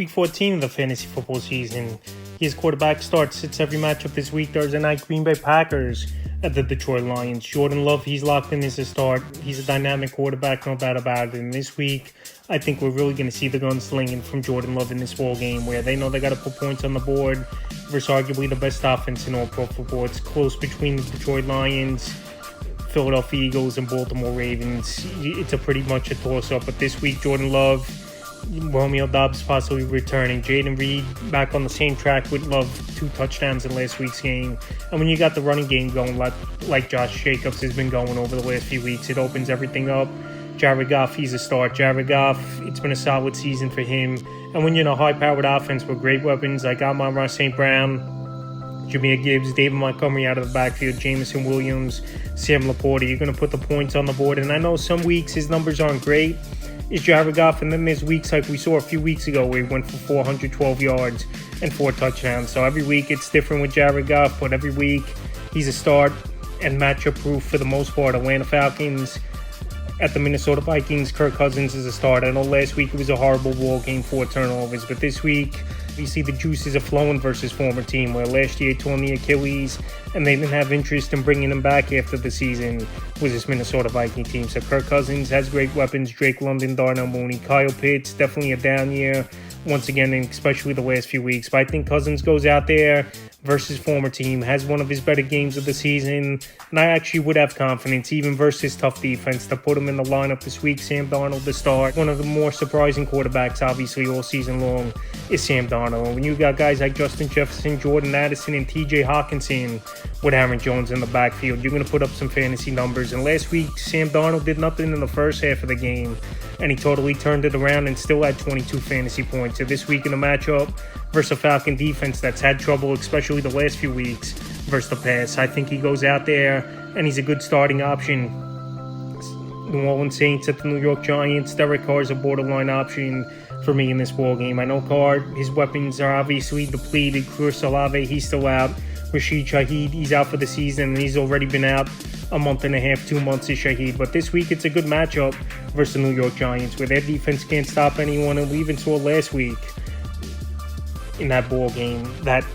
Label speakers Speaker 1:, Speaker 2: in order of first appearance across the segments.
Speaker 1: Week 14 of the fantasy football season. His quarterback sits every matchup this week. Thursday night, Green Bay Packers at the Detroit Lions. Jordan Love, he's locked in as a start. He's a dynamic quarterback, no doubt about it. And this week, I think we're really going to see the gunslinging from Jordan Love in this ball game, where they know they got to put points on the board versus arguably the best offense in all pro football. It's close between the Detroit Lions, Philadelphia Eagles, and Baltimore Ravens. It's a pretty much a toss-up. But this week, Jordan Love, Romeo Doubs possibly returning, Jaden Reed back on the same track with Love, 2 touchdowns in last week's game. And when you got the running game going like Josh Jacobs has been going over the last few weeks, it opens everything up. Jared Goff, he's a start. Jared Goff, it's been a solid season for him. And when you're in a high-powered offense with great weapons like Amon-Ra St. Brown, Jahmyr Gibbs, David Montgomery out of the backfield, Jameson Williams, Sam Laporta, you're going to put the points on the board. And I know some weeks his numbers aren't great. It's Jared Goff, and then there's weeks like we saw a few weeks ago where he went for 412 yards and 4 touchdowns. So every week it's different with Jared Goff, but every week he's a start and matchup proof for the most part. Atlanta Falcons at the Minnesota Vikings, Kirk Cousins is a start. I know last week it was a horrible ball game, 4 turnovers, but this week you see the juices are flowing versus former team, where last year he tore the Achilles and they didn't have interest in bringing him back after the season with this Minnesota Viking team. So Kirk Cousins has great weapons, Drake London, Darnell Mooney, Kyle Pitts, definitely a down year once again, and especially the last few weeks. But I think Cousins goes out there versus former team, has one of his better games of the season, and I actually would have confidence, even versus tough defense, to put him in the lineup this week. Sam Darnold to start. One of the more surprising quarterbacks, obviously, all season long is Sam Darnold. And when you got guys like Justin Jefferson, Jordan Addison, and TJ Hawkinson with Aaron Jones in the backfield, you're going to put up some fantasy numbers. And last week, Sam Darnold did nothing in the first half of the game, and he totally turned it around and still had 22 fantasy points. So this week in the matchup versus a Falcon defense that's had trouble, especially the last few weeks versus the pass, I think he goes out there and he's a good starting option. New Orleans Saints at the New York Giants. Derek Carr is a borderline option for me in this ball game. I know Carr, his weapons are obviously depleted. Chris Olave, he's still out. Rashid Shaheed, he's out for the season, and he's already been out a month and a half, 2 months is Shaheed. But this week it's a good matchup versus the New York Giants, where their defense can't stop anyone. And we even saw last week in that ball game that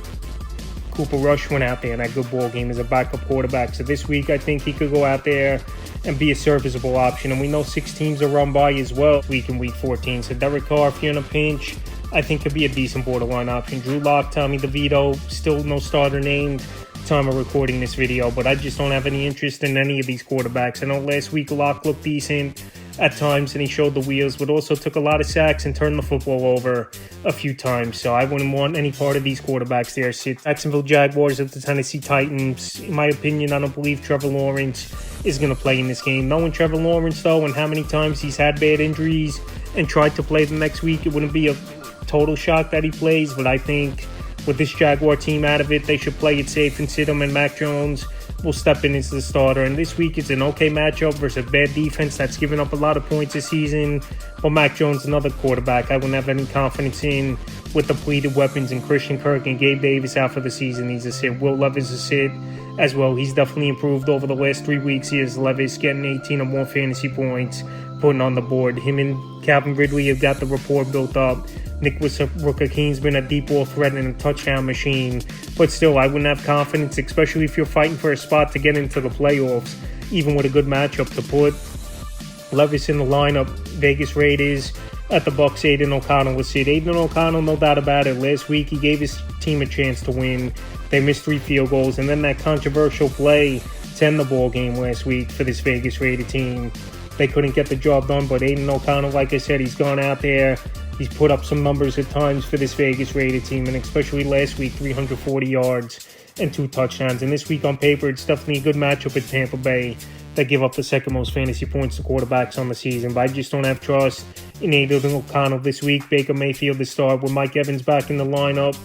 Speaker 1: Cooper Rush went out there in that good ball game as a backup quarterback. So this week I think he could go out there and be a serviceable option. And we know 6 teams are run by as well week 14. So Derek Carr, if you're in a pinch, I think could be a decent borderline option. Drew Lock, Tommy DeVito, still no starter named time of recording this video, but I just don't have any interest in any of these quarterbacks. I know last week Lock looked decent at times and he showed the wheels, but also took a lot of sacks and turned the football over a few times. So I wouldn't want any part of these quarterbacks there. Sit Jacksonville Jaguars at the Tennessee Titans. In my opinion, I don't believe Trevor Lawrence is going to play in this game. Knowing Trevor Lawrence, though, and how many times he's had bad injuries and tried to play the next week, it wouldn't be a total shock that he plays. But I think with this Jaguar team out of it, they should play it safe and sit him, and Mac Jones will step in as the starter. And this week it's an okay matchup versus a bad defense that's given up a lot of points this season. But Mac Jones, another quarterback I wouldn't have any confidence in with depleted weapons, and Christian Kirk and Gabe Davis out for the season. He's a sit. Will Levis a sit as well. He's definitely improved over the last 3 weeks. Here's Levis getting 18 or more fantasy points, putting on the board. Him and Calvin Ridley have got the rapport built up. Nick Wissam-Rukakeen's been a deep ball threat and a touchdown machine. But still, I wouldn't have confidence, especially if you're fighting for a spot to get into the playoffs, even with a good matchup, to put Levis in the lineup. Vegas Raiders at the Bucs. Aidan O'Connell was sit. Aidan O'Connell, no doubt about it. Last week, he gave his team a chance to win. They missed 3 field goals. And then that controversial play to end the ball game last week for this Vegas Raider team. They couldn't get the job done, but Aidan O'Connell, like I said, he's gone out there. He's put up some numbers at times for this Vegas Raider team, and especially last week, 340 yards and 2 touchdowns. And this week on paper, it's definitely a good matchup at Tampa Bay that give up the second most fantasy points to quarterbacks on the season. But I just don't have trust in Aidan O'Connell this week. Baker Mayfield to start with Mike Evans back in the lineup.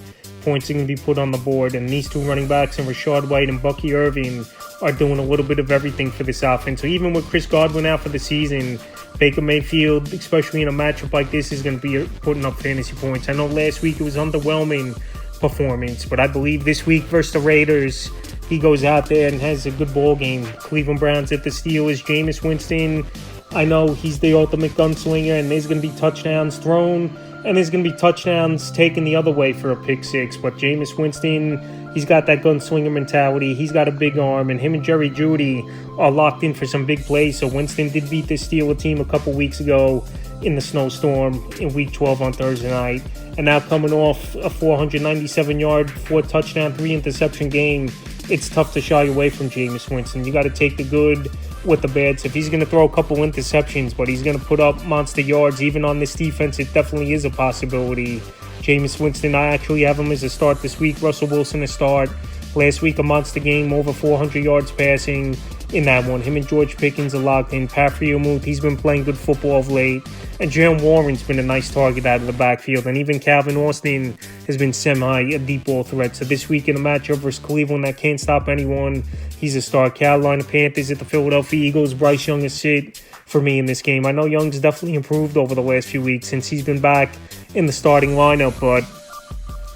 Speaker 1: Points are going to be put on the board. And these 2 running backs, and Rashad White and Bucky Irving, are doing a little bit of everything for this offense. So even with Chris Godwin out for the season, Baker Mayfield, especially in a matchup like this, is going to be putting up fantasy points. I know last week it was underwhelming performance, but I believe this week versus the Raiders, he goes out there and has a good ball game. Cleveland Browns at the Steelers. Jameis Winston, I know he's the ultimate gunslinger, and there's going to be touchdowns thrown and there's going to be touchdowns taken the other way for a pick six. But Jameis Winston, he's got that gunslinger mentality. He's got a big arm, and him and Jerry Jeudy are locked in for some big plays. So Winston did beat the Steelers team a couple weeks ago in the snowstorm in Week 12 on Thursday night. And now coming off a 497-yard, 4-touchdown, 3-interception game, it's tough to shy away from Jameis Winston. You got to take the good with the bad. So if he's going to throw a couple interceptions, but he's going to put up monster yards, even on this defense, it definitely is a possibility. Jameis Winston, I actually have him as a start this week. Russell Wilson a start. Last week, a monster game, over 400 yards passing in that one. Him and George Pickens are locked in. Pat Freiermuth, he's been playing good football of late. And Jalen Warren's been a nice target out of the backfield. And even Calvin Austin has been a deep ball threat. So this week in a matchup versus Cleveland that can't stop anyone, he's a start. Carolina Panthers at the Philadelphia Eagles. Bryce Young is sit for me in this game. I know Young's definitely improved over the last few weeks since he's been back in the starting lineup, but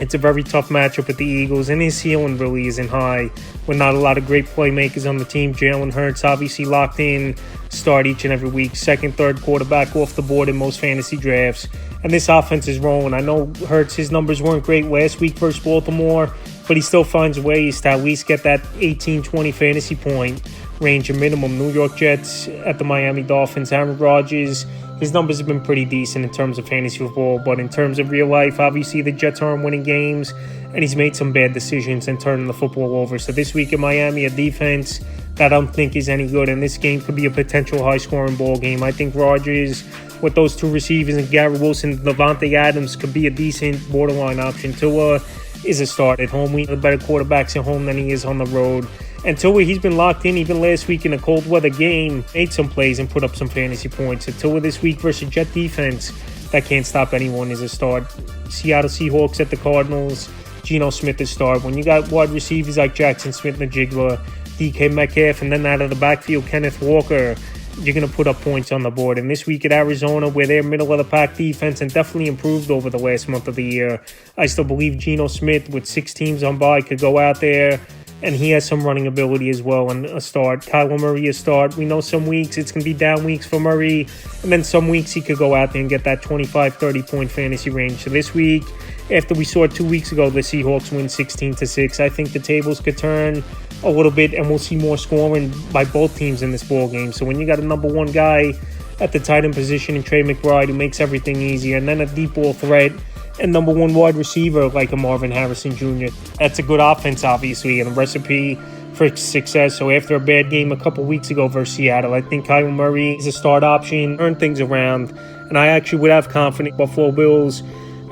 Speaker 1: it's a very tough matchup with the Eagles, and his ceiling really isn't high with not a lot of great playmakers on the team. Jalen Hurts obviously locked in, start each and every week. Second, third quarterback off the board in most fantasy drafts. And this offense is rolling. I know Hurts, his numbers weren't great last week versus Baltimore, but he still finds ways to at least get that 18-20 fantasy point range, a minimum. New York Jets at the Miami Dolphins. Aaron Rodgers, his numbers have been pretty decent in terms of fantasy football, but in terms of real life, obviously the Jets aren't winning games, and he's made some bad decisions and turning the football over. So this week in Miami, a defense that I don't think is any good, and this game could be a potential high-scoring ball game. I think Rodgers, with those two receivers and Garrett Wilson, Devontae Adams could be a decent borderline option. Tua is a start at home. We have better quarterbacks at home than he is on the road. And Tua, he's been locked in even last week in a cold weather game, made some plays and put up some fantasy points. And Tua this week versus Jet defense that can't stop anyone is a start. Seattle Seahawks at the Cardinals. Geno Smith is start. When you got wide receivers like Jackson Smith-Njigba, DK Metcalf, and then out of the backfield, Kenneth Walker, you're going to put up points on the board. And this week at Arizona, where they're middle-of-the-pack defense and definitely improved over the last month of the year, I still believe Geno Smith, with 6 teams on bye, could go out there, and he has some running ability as well, and a start. Kyler Murray a start. We know some weeks it's going to be down weeks for Murray, and then some weeks he could go out there and get that 25, 30-point fantasy range. So this week, after we saw 2 weeks ago the Seahawks win 16-6, I think the tables could turn a little bit, and we'll see more scoring by both teams in this ball game. So when you got a number one guy at the tight end position in Trey McBride, who makes everything easier, and then a deep ball threat and number one wide receiver like a Marvin Harrison Jr., that's a good offense, obviously, and a recipe for success. So after a bad game a couple weeks ago versus Seattle, I think Kyler Murray is a start option, turn things around, and I actually would have confidence. Buffalo Bills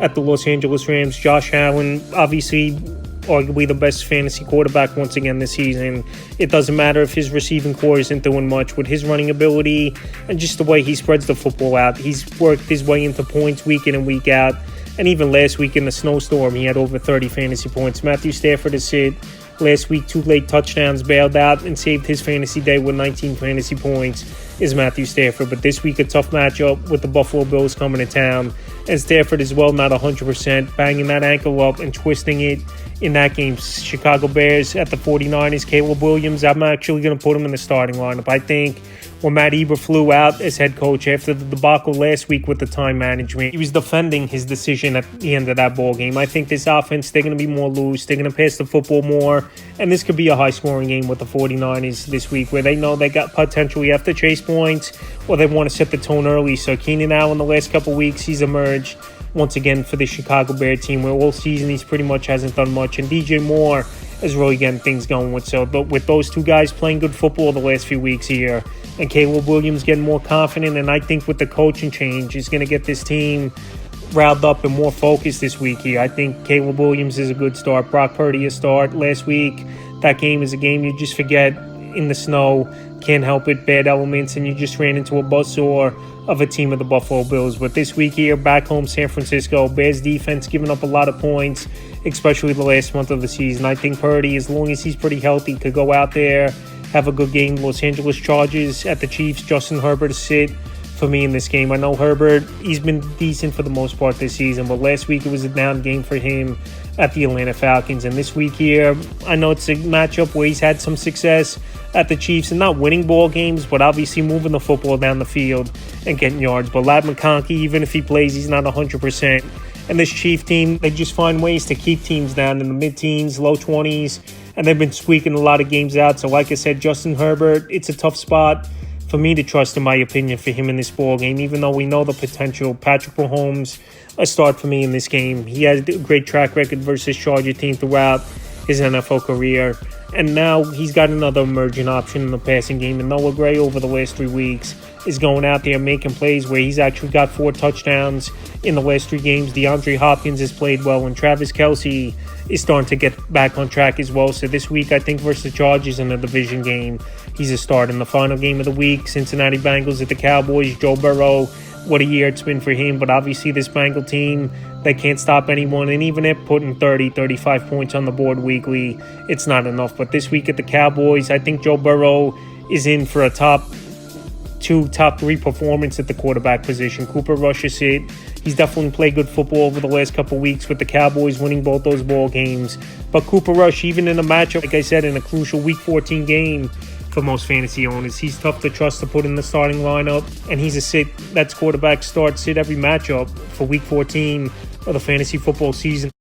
Speaker 1: at the Los Angeles Rams. Josh Allen, obviously, arguably the best fantasy quarterback once again this season. It doesn't matter if his receiving core isn't doing much. With his running ability and just the way he spreads the football out, he's worked his way into points week in and week out. And even last week in the snowstorm, he had over 30 fantasy points. Matthew Stafford is sit. Last week, 2 late touchdowns, bailed out and saved his fantasy day with 19 fantasy points is Matthew Stafford. But this week, a tough matchup with the Buffalo Bills coming to town. And Stafford as well, not 100%, banging that ankle up and twisting it in that game. Chicago Bears at the 49ers, Caleb Williams, I'm actually going to put him in the starting lineup. I think when Matt Eberflus out as head coach after the debacle last week with the time management, he was defending his decision at the end of that ball game. I think this offense, they're going to be more loose. They're going to pass the football more. And this could be a high-scoring game with the 49ers this week, where they know they got potentially have to chase points or they want to set the tone early. So Keenan Allen the last couple weeks, he's emerged once again for the Chicago Bear team, where all season he's pretty much hasn't done much. And DJ Moore is really getting things going with. So with those two guys playing good football the last few weeks here, and Caleb Williams getting more confident, and I think with the coaching change, he's going to get this team riled up and more focused this week here. I think Caleb Williams is a good start. Brock Purdy a start. Last week, that game is a game you just forget in the snow. Can't help it, bad elements, and you just ran into a buzzsaw of a team of the Buffalo Bills. But this week here, back home, San Francisco, Bears defense giving up a lot of points, especially the last month of the season. I think Purdy, as long as he's pretty healthy, could go out there, have a good game. Los Angeles Chargers at the Chiefs. Justin Herbert is sit for me in this game. I know Herbert, he's been decent for the most part this season, but last week it was a down game for him at the Atlanta Falcons. And this week here, I know it's a matchup where he's had some success at the Chiefs and not winning ball games, but obviously moving the football down the field and getting yards. But Ladd McConkey, even if he plays, he's not 100%. And this Chief team, they just find ways to keep teams down in the mid-teens, low 20s, and they've been squeaking a lot of games out. So like I said, Justin Herbert, it's a tough spot for me to trust, in my opinion, for him in this ball game, even though we know the potential. Patrick Mahomes, a start for me in this game. He has a great track record versus Charger team throughout his NFL career. And now he's got another emerging option in the passing game. And Noah Gray over the last 3 weeks is going out there making plays where he's actually got 4 touchdowns in the last 3 games. DeAndre Hopkins has played well, and Travis Kelce is starting to get back on track as well. So this week, I think versus the Chargers in a division game, he's a start. In the final game of the week, Cincinnati Bengals at the Cowboys, Joe Burrow, what a year it's been for him. But obviously this Bengal team, they can't stop anyone. And even if putting 30, 35 points on the board weekly, it's not enough. But this week at the Cowboys, I think Joe Burrow is in for a top 2, top 3 performance at the quarterback position. Cooper Rush is it. He's definitely played good football over the last couple of weeks with the Cowboys winning both those ball games. But Cooper Rush, even in a matchup, like I said, in a crucial Week 14 game for most fantasy owners, he's tough to trust to put in the starting lineup. And he's a sit. That's quarterback start, sit every matchup for Week 14 of the fantasy football season.